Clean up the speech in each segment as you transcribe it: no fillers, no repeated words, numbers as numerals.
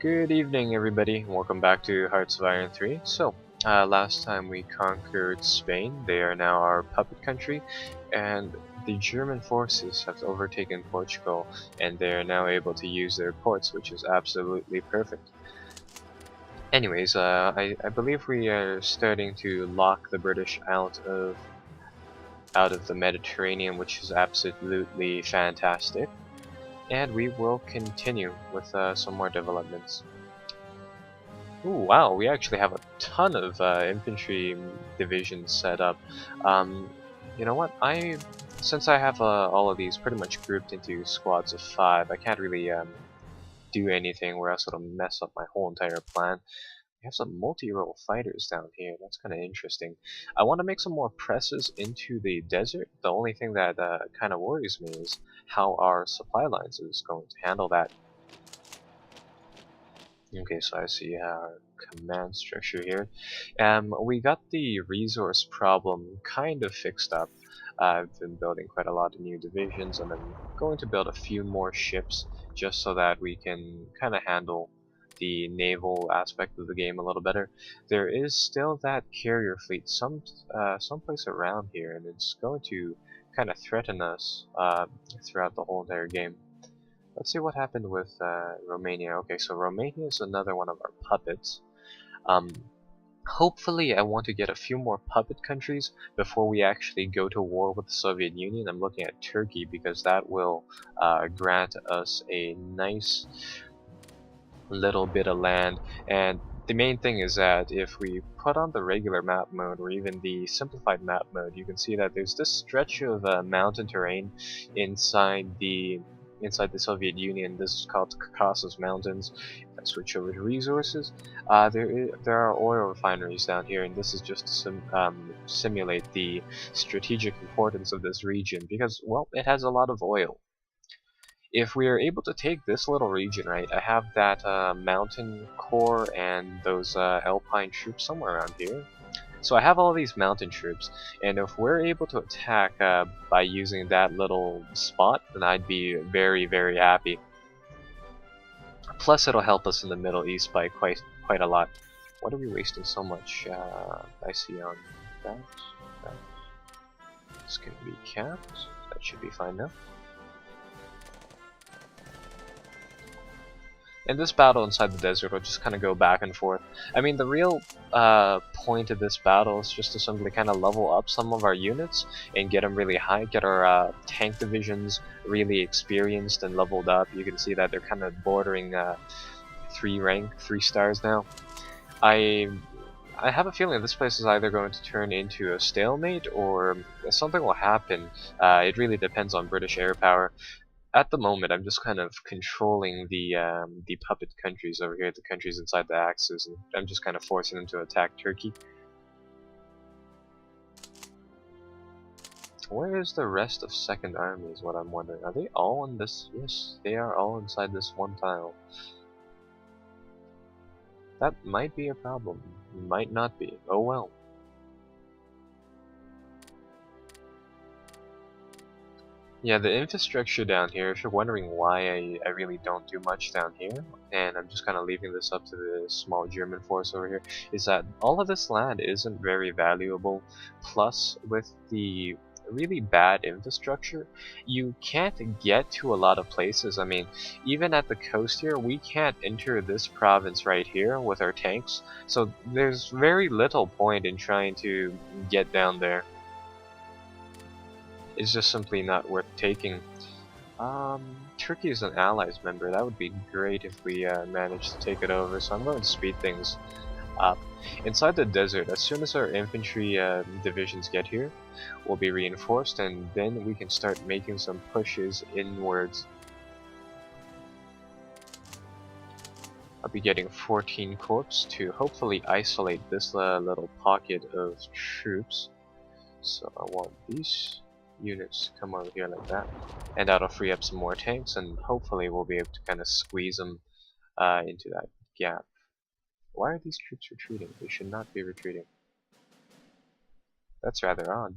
Good evening, everybody. Welcome back to Hearts of Iron 3. Last time we conquered Spain. They are now our puppet country, and the German forces have overtaken Portugal, and they are now able to use their ports, which is absolutely perfect. Anyways, I believe we are starting to lock the British out of the Mediterranean, which is absolutely fantastic. And we will continue with some more developments. Ooh, wow, we actually have a ton of infantry divisions set up. Um, you know what? Since I have all of these pretty much grouped into squads of 5, I can't really do anything where else it'll mess up my whole entire plan. We have some multi-role fighters down here. That's kind of interesting. I want to make some more presses into the desert. The only thing that kind of worries me is how our supply lines is going to handle that. Okay, so I see our command structure here. We got the resource problem kind of fixed up. I've been building quite a lot of new divisions, and I'm going to build a few more ships just so that we can kind of handle the naval aspect of the game a little better. There is still that carrier fleet someplace around here, and it's going to kind of threaten us throughout the whole entire game. Let's see what happened with Romania. Okay, so Romania is another one of our puppets. Um, Hopefully I want to get a few more puppet countries before we actually go to war with the Soviet Union. I'm looking at Turkey because that will grant us a nice little bit of land. And the main thing is that if we put on the regular map mode or even the simplified map mode, you can see that there's this stretch of mountain terrain inside the Soviet Union. This is called Ghurkhas Mountains. If I switch over to resources, there are oil refineries down here, and this is just to simulate the strategic importance of this region because, well, it has a lot of oil. If we are able to take this little region, right, I have that mountain core and those alpine troops somewhere around here. So I have all these mountain troops, and if we're able to attack by using that little spot, then I'd be very, very happy. Plus, it'll help us in the Middle East by quite a lot. What are we wasting so much I see on that? This can be capped. That should be fine now. In this battle inside the desert, we'll just kind of go back and forth. I mean, the real point of this battle is just to simply kind of level up some of our units and get them really high, get our tank divisions really experienced and leveled up. You can see that they're kind of bordering 3 stars now. I have a feeling this place is either going to turn into a stalemate or something will happen. It really depends on British air power. At the moment, I'm just kind of controlling the puppet countries over here, the countries inside the Axis, and I'm just kind of forcing them to attack Turkey. Where is the rest of Second Army is what I'm wondering. Are they all in this? Yes, they are all inside this one tile. That might be a problem. Might not be. Oh well. Yeah, the infrastructure down here, if you're wondering why I really don't do much down here, and I'm just kind of leaving this up to the small German force over here, is that all of this land isn't very valuable, plus with the really bad infrastructure, you can't get to a lot of places. I mean, even at the coast here, we can't enter this province right here with our tanks, so there's very little point in trying to get down there. It's just simply not worth taking. Turkey is an allies member. That would be great if we managed to take it over, so I'm going to speed things up. Inside the desert, as soon as our infantry divisions get here, we'll be reinforced, and then we can start making some pushes inwards. I'll be getting 14 corps to hopefully isolate this little pocket of troops. So I want these units come over here like that, and that'll free up some more tanks, and hopefully we'll be able to kind of squeeze them into that gap. Why are these troops retreating? They should not be retreating. That's rather odd.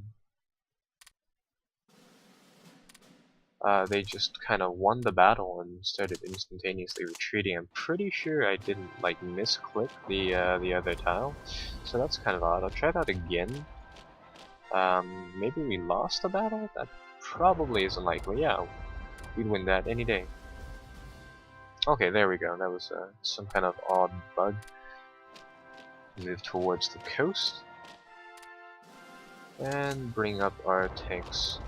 They just kind of won the battle and started instantaneously retreating. I'm pretty sure I didn't like misclick the other tile, so that's kind of odd. I'll try that again. Maybe we lost the battle? That probably isn't likely. Yeah, we'd win that any day. Okay, there we go. That was some kind of odd bug. Move towards the coast and bring up our tanks.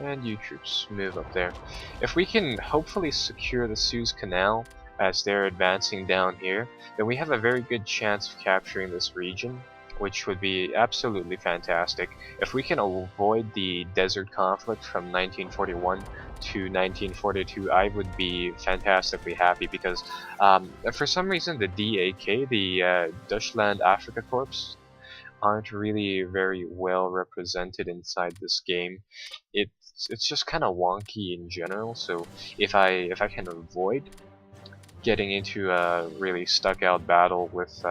And you troops, move up there. If we can hopefully secure the Suez Canal as they're advancing down here, then we have a very good chance of capturing this region, which would be absolutely fantastic. If we can avoid the desert conflict from 1941 to 1942, I would be fantastically happy because for some reason the DAK, the Deutschland Africa Corps, aren't really very well represented inside this game. It's just kind of wonky in general. So if I can avoid getting into a really stuck out battle with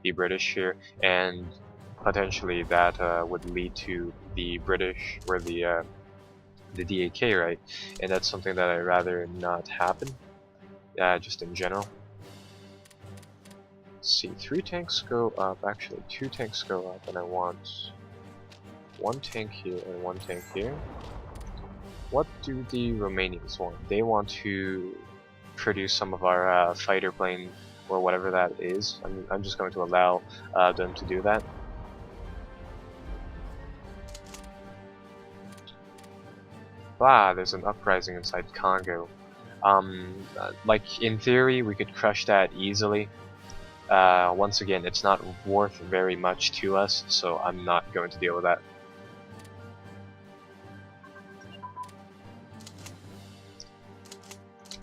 the British here, and potentially that would lead to the British or the DAK, right? And that's something that I'd rather not happen, just in general. See, 3 tanks go up, actually 2 tanks go up, and I want 1 tank here and 1 tank here. What do the Romanians want? They want to produce some of our fighter plane or whatever that is. I'm just going to allow them to do that. Ah, there's an uprising inside Congo. Like in theory, we could crush that easily. Once again, it's not worth very much to us, so I'm not going to deal with that.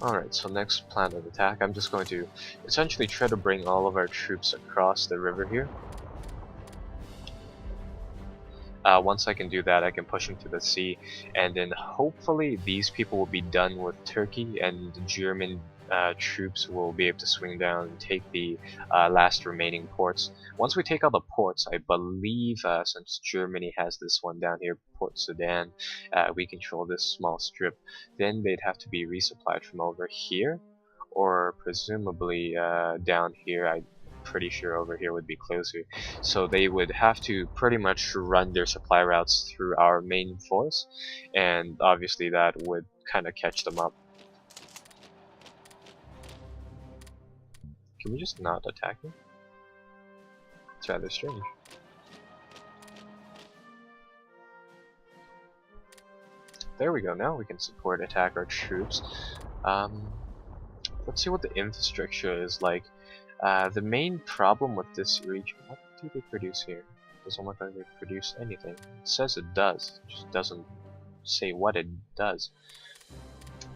Alright, so next plan of attack, I'm just going to essentially try to bring all of our troops across the river here. Once I can do that, I can push them to the sea, and then hopefully these people will be done with Turkey, and the German troops will be able to swing down and take the last remaining ports. Once we take all the ports, I believe, since Germany has this one down here, Port Sudan, we control this small strip, then they'd have to be resupplied from over here, or presumably down here. I'm pretty sure over here would be closer. So they would have to pretty much run their supply routes through our main force, and obviously that would kind of catch them up. Can we just not attack them? It's rather strange. There we go, now we can support attack our troops. Let's see what the infrastructure is like. The main problem with this region, what do they produce here? Doesn't look like they produce anything. It says it does, it just doesn't say what it does.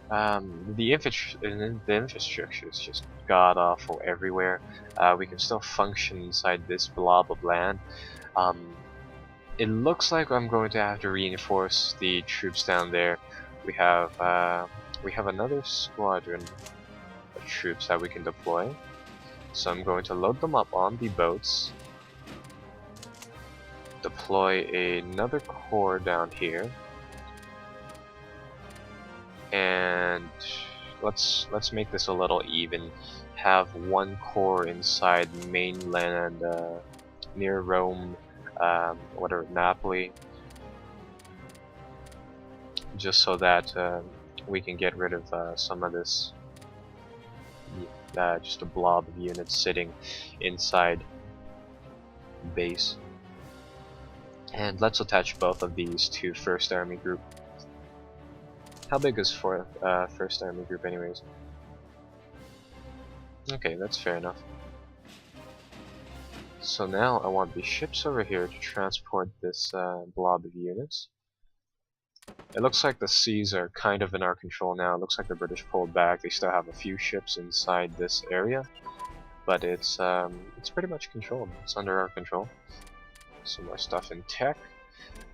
The infrastructure is just god awful everywhere. We can still function inside this blob of land. It looks like I'm going to have to reinforce the troops down there. We have another squadron of troops that we can deploy. So I'm going to load them up on the boats. Deploy another corps down here. And let's make this a little even. Have 1 corps inside mainland, near Rome, whatever, Napoli, just so that we can get rid of some of this, just a blob of units sitting inside base. And let's attach both of these to 1st Army Group. How big is 1st Army Group anyways? Okay, that's fair enough. So now I want the ships over here to transport this blob of units. It looks like the seas are kind of in our control now. It looks like the British pulled back. They still have a few ships inside this area, but it's pretty much controlled. It's under our control. Some more stuff in tech.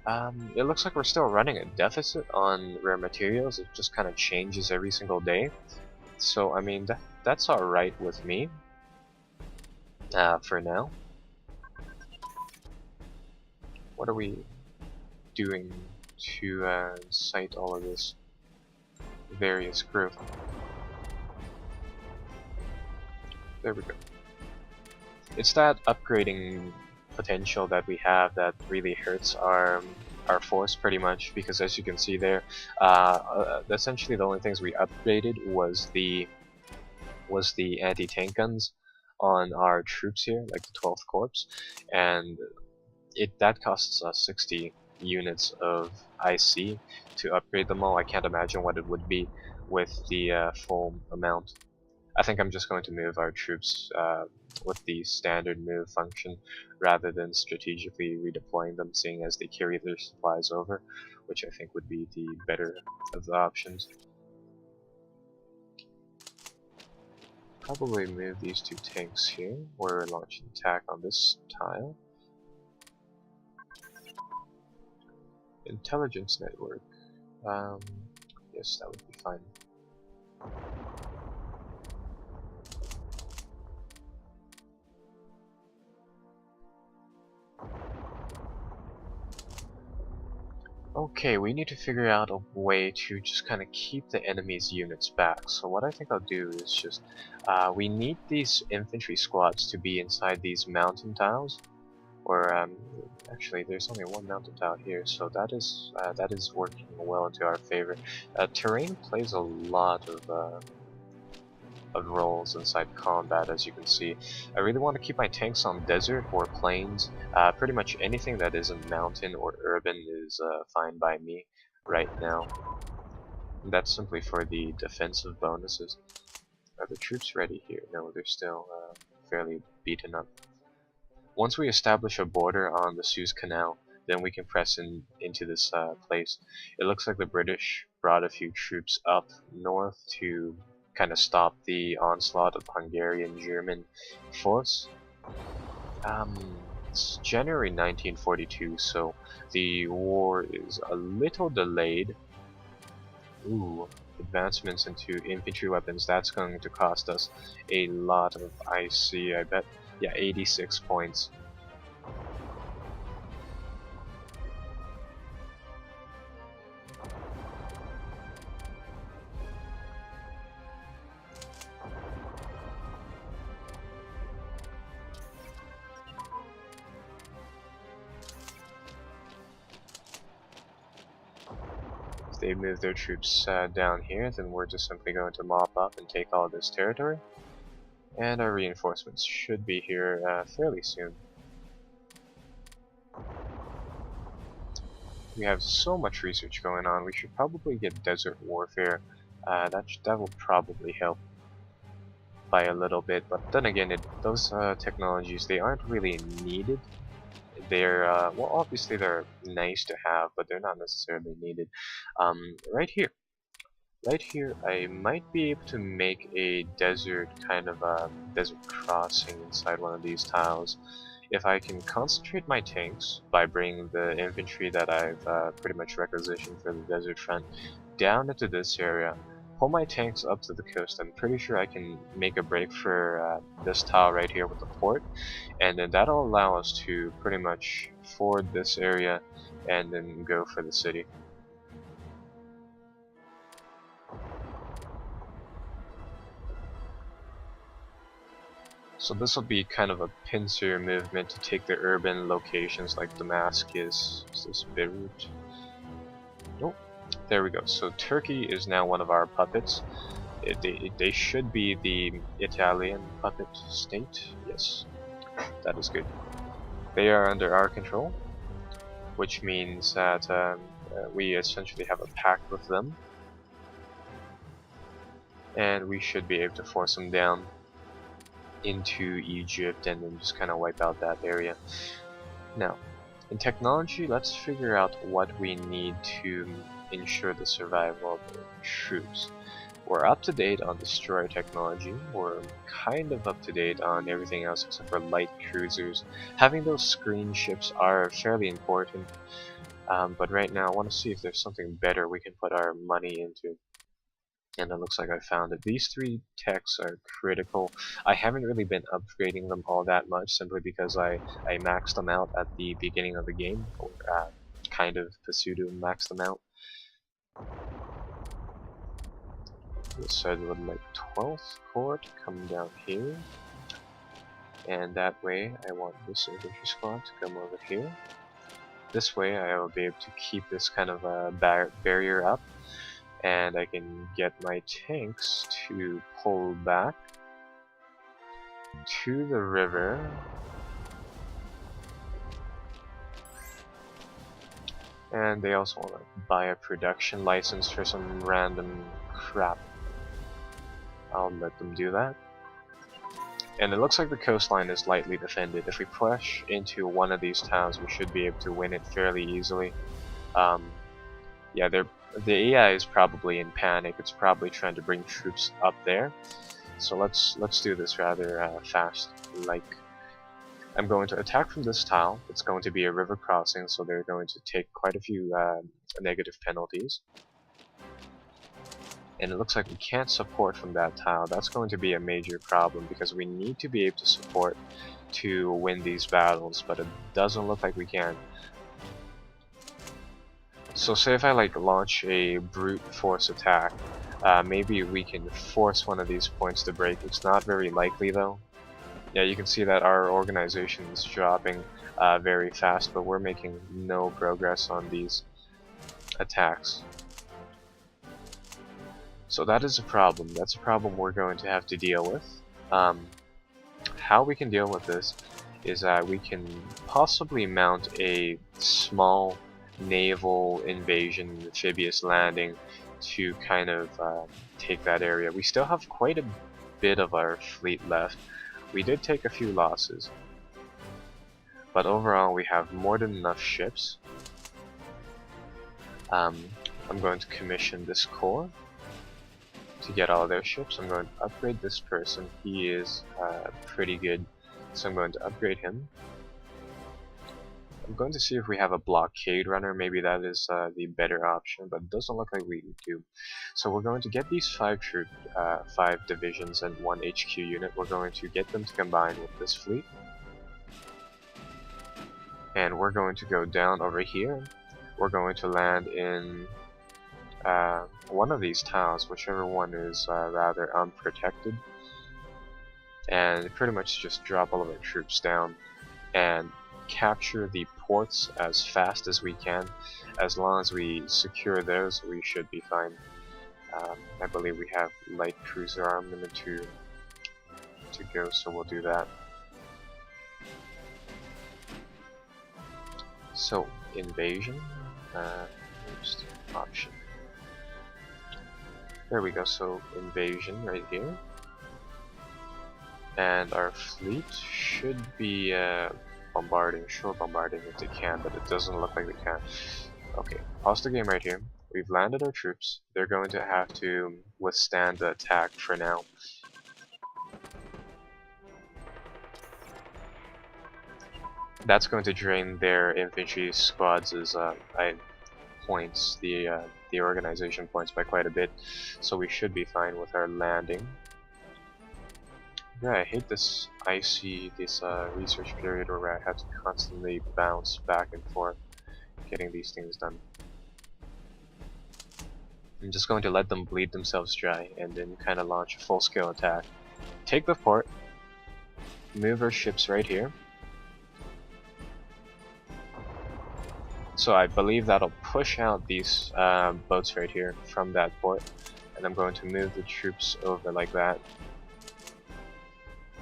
It looks like we're still running a deficit on rare materials. It just kind of changes every single day. So I mean that's alright with me for now. What are we? doing to incite all of this various growth? There we go. It's that upgrading potential that we have that really hurts our force pretty much, because as you can see there, essentially the only things we upgraded was the anti-tank guns on our troops here, like the 12th Corps, and that costs us 60 units of IC to upgrade them all. I can't imagine what it would be with the full amount. I think I'm just going to move our troops with the standard move function rather than strategically redeploying them, seeing as they carry their supplies over, which I think would be the better of the options. Probably move these two tanks here. We're launching attack on this tile. Intelligence network. Yes, that would be fine. Okay, we need to figure out a way to just kind of keep the enemy's units back. So what I think I'll do is just, we need these infantry squads to be inside these mountain tiles. Or actually, there's only one mountain tile here, so that is working well into our favor. Terrain plays a lot of roles inside combat, as you can see. I really want to keep my tanks on desert or plains. Pretty much anything that isn't mountain or urban is fine by me right now. And that's simply for the defensive bonuses. Are the troops ready here? No, they're still fairly beaten up. Once we establish a border on the Suez Canal, then we can press into this place. It looks like the British brought a few troops up north to kind of stop the onslaught of Hungarian-German force. It's January 1942, so the war is a little delayed. Ooh, advancements into infantry weapons, that's going to cost us a lot of IC, I bet. Yeah, 86 points. If they move their troops down here, then we're just simply going to mop up and take all this territory. And our reinforcements should be here fairly soon. We have so much research going on, we should probably get desert warfare. That will probably help by a little bit, but then again, those technologies, they aren't really needed. They're, well, obviously they're nice to have, but they're not necessarily needed. Right here, I might be able to make a desert kind of a desert crossing inside one of these tiles. If I can concentrate my tanks by bringing the infantry that I've pretty much requisitioned for the desert front down into this area, pull my tanks up to the coast, I'm pretty sure I can make a break for this tile right here with the port, and then that'll allow us to pretty much ford this area and then go for the city. So this will be kind of a pincer movement to take the urban locations like Damascus. Is this Beirut? Nope. There we go. So Turkey is now one of our puppets. They should be the Italian puppet state. Yes, that is good. They are under our control, which means that we essentially have a pact with them. And we should be able to force them down into Egypt and then just kind of wipe out that area. Now, in technology, let's figure out what we need to ensure the survival of the troops. We're up to date on destroyer technology, we're kind of up to date on everything else except for light cruisers. Having those screen ships are fairly important, but right now I want to see if there's something better we can put our money into. And it looks like I found it. These three techs are critical. I haven't really been upgrading them all that much simply because I maxed them out at the beginning of the game, or kind of pseudo max them out. So I would like 12th Corps to come down here, and that way I want this infantry squad to come over here. This way I will be able to keep this kind of barrier up, and I can get my tanks to pull back to the river. And they also want to buy a production license for some random crap. I'll let them do that. And it looks like the coastline is lightly defended. If we push into one of these towns, we should be able to win it fairly easily. Yeah, the AI is probably in panic. It's probably trying to bring troops up there. So let's do this rather fast. Like, I'm going to attack from this tile. It's going to be a river crossing, so they're going to take quite a few negative penalties. And it looks like we can't support from that tile. That's going to be a major problem because we need to be able to support to win these battles, but it doesn't look like we can. So say if I like launch a brute force attack, maybe we can force one of these points to break. It's not very likely though. Yeah, you can see that our organization is dropping very fast, but we're making no progress on these attacks. So that is a problem. That's a problem we're going to have to deal with. How we can deal with this is that we can possibly mount a small naval invasion, amphibious landing to kind of take that area. We still have quite a bit of our fleet left. We did take a few losses, but overall we have more than enough ships. I'm going to commission this corps to get all their ships. I'm going to upgrade this person. He is pretty good, so I'm going to upgrade him. I'm going to see if we have a blockade runner. Maybe that is the better option, but it doesn't look like we do. So we're going to get these 5 divisions and 1 HQ unit. We're going to get them to combine with this fleet, and we're going to go down over here. We're going to land in one of these towns, whichever one is rather unprotected, and pretty much just drop all of our troops down and capture the ports as fast as we can. As long as we secure those, we should be fine. I believe we have light cruiser armament to go, so we'll do that. So invasion, just option. There we go. So invasion right here, and our fleet should be shore bombarding if they can, but it doesn't look like they can. Okay, pause the game right here. We've landed our troops. They're going to have to withstand the attack for now. That's going to drain their infantry squads' points, the organization points, by quite a bit, so we should be fine with our landing. Yeah, I hate this research period where I have to constantly bounce back and forth getting these things done. I'm just going to let them bleed themselves dry and then kind of launch a full-scale attack. Take the port, move our ships right here. So I believe that'll push out these boats right here from that port, and I'm going to move the troops over like that.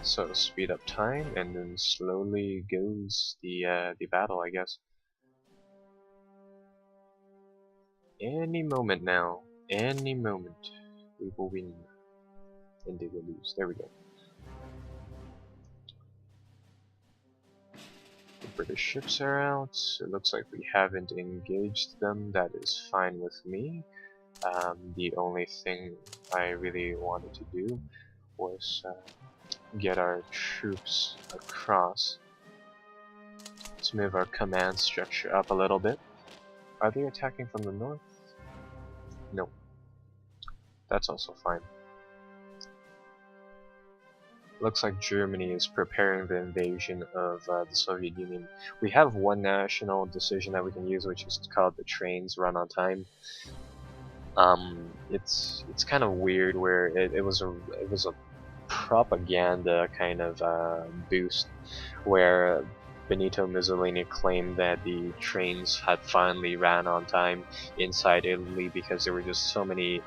So speed up time, and then slowly goes the battle, I guess. Any moment now, any moment, we will win, and they will lose. There we go. The British ships are out. It looks like we haven't engaged them. That is fine with me. The only thing I really wanted to do was get our troops across. Let's move our command structure up a little bit. Are they attacking from the north? No. That's also fine. Looks like Germany is preparing the invasion of the Soviet Union. We have one national decision that we can use, which is called the trains run on time. It's kind of weird where it was a propaganda kind of boost where Benito Mussolini claimed that the trains had finally ran on time inside Italy because there were just so many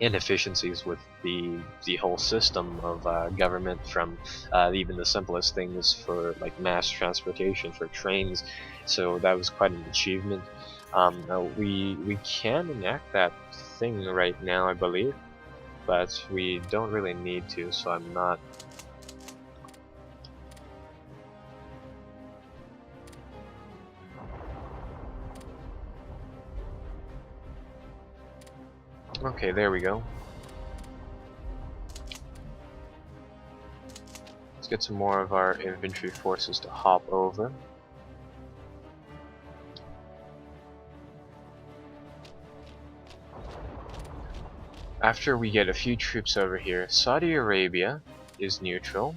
inefficiencies with the whole system of government, from even the simplest things for like mass transportation for trains. So that was quite an achievement. We can enact that thing right now, I believe, but we don't really need to, so I'm not. Okay, there we go. Let's get some more of our infantry forces to hop over. After we get a few troops over here, Saudi Arabia is neutral.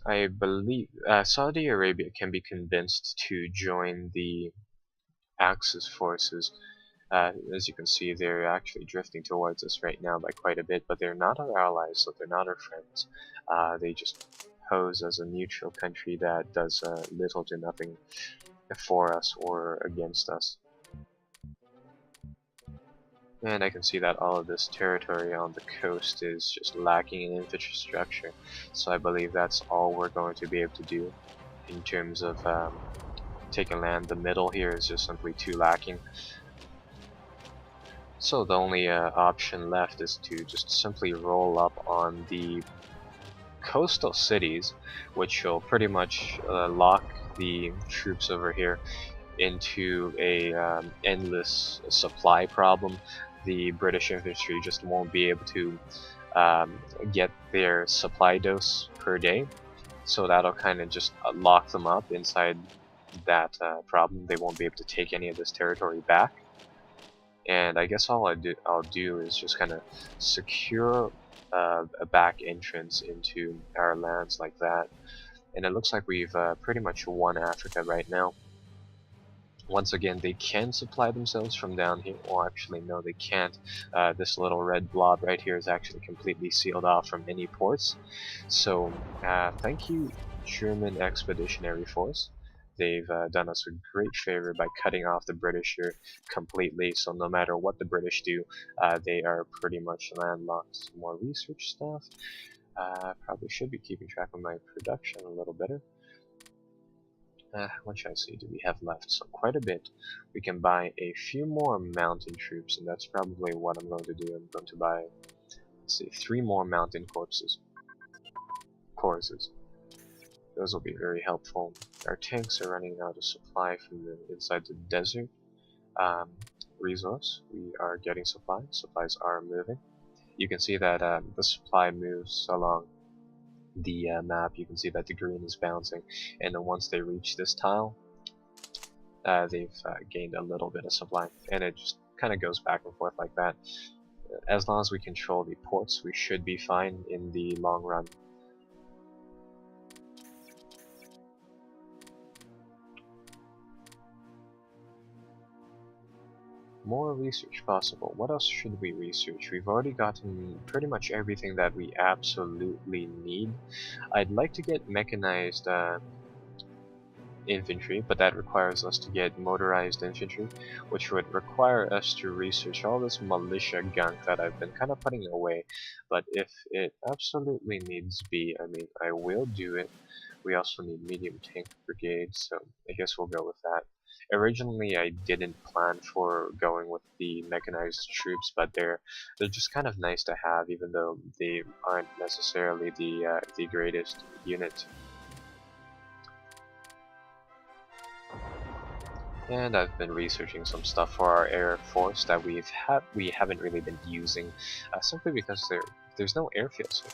I believe Saudi Arabia can be convinced to join the Axis forces. As you can see, they're actually drifting towards us right now by quite a bit, but they're not our allies, so they're not our friends. They just pose as a neutral country that does little to nothing for us or against us. And I can see that all of this territory on the coast is just lacking in infrastructure, so I believe that's all we're going to be able to do in terms of taking land. The middle here is just simply too lacking. So the only option left is to just simply roll up on the coastal cities, which will pretty much lock the troops over here into a endless supply problem. The British infantry just won't be able to get their supply dose per day, so that'll kind of just lock them up inside that problem. They won't be able to take any of this territory back. And I guess all I'll do is just kind of secure a back entrance into our lands like that. And it looks like we've pretty much won Africa right now. Once again, they can supply themselves from down here. Well, actually, no, they can't. This little red blob right here is actually completely sealed off from any ports. So, thank you, German Expeditionary Force. They've done us a great favor by cutting off the British here completely. So no matter what the British do, they are pretty much landlocked. Some more research stuff. Probably should be keeping track of my production a little better. What should I say do we have left? So quite a bit. We can buy a few more mountain troops, and that's probably what I'm going to do. I'm going to buy, let's see, 3 more mountain courses. Those will be very helpful. Our tanks are running out of supply from the inside the desert resource. We are getting supply. Supplies are moving. You can see that the supply moves along the map. You can see that the green is bouncing, and then once they reach this tile, they've gained a little bit of supply, and it just kind of goes back and forth like that. As long as we control the ports, we should be fine in the long run. More research possible. What else should we research? We've already gotten pretty much everything that we absolutely need. I'd like to get mechanized infantry, but that requires us to get motorized infantry, which would require us to research all this militia gunk that I've been kind of putting away. But if it absolutely needs be, I mean, I will do it. We also need medium tank brigades, so I guess we'll go with that. Originally, I didn't plan for going with the mechanized troops, but they're just kind of nice to have, even though they aren't necessarily the greatest unit. And I've been researching some stuff for our air force that we haven't really been using, simply because there's no airfield. So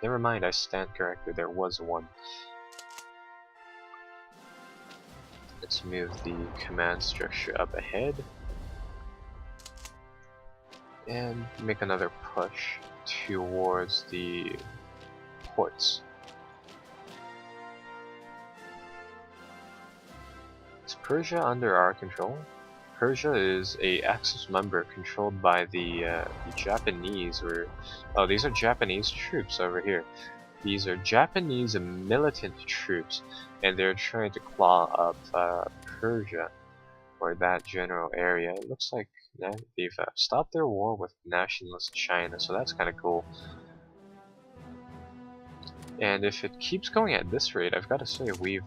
never mind, I stand corrected. There was one. Let's move the command structure up ahead and make another push. towards the ports. Is Persia under our control? Persia is a Axis member controlled by the Japanese, or oh, these are Japanese troops over here. These are Japanese militant troops, and they're trying to claw up Persia, or that general area. It looks like they've stopped their war with nationalist China, so that's kind of cool. And if it keeps going at this rate, I've got to say we've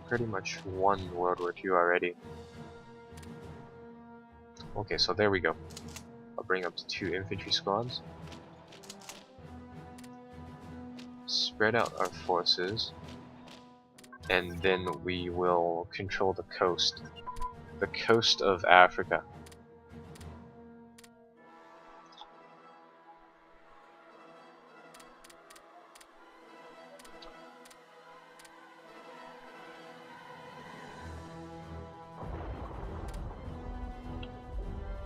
pretty much won World War II already. Okay, so there we go. I'll bring up to 2 infantry squads. Spread out our forces, and then we will control the coast of Africa.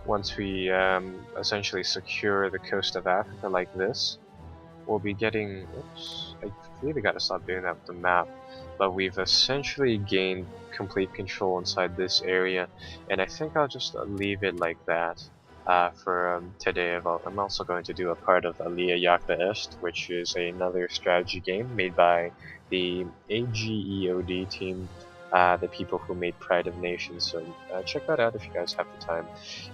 Once we essentially secure the coast of Africa like this, we'll be getting, oops, I really gotta stop doing that with the map, but we've essentially gained complete control inside this area, and I think I'll just leave it like that for today. I'm also going to do a part of Alia Yakta Est, which is another strategy game made by the AGEOD team, the people who made Pride of Nations, so check that out if you guys have the time.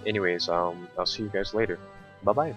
Anyways, I'll see you guys later. Bye bye.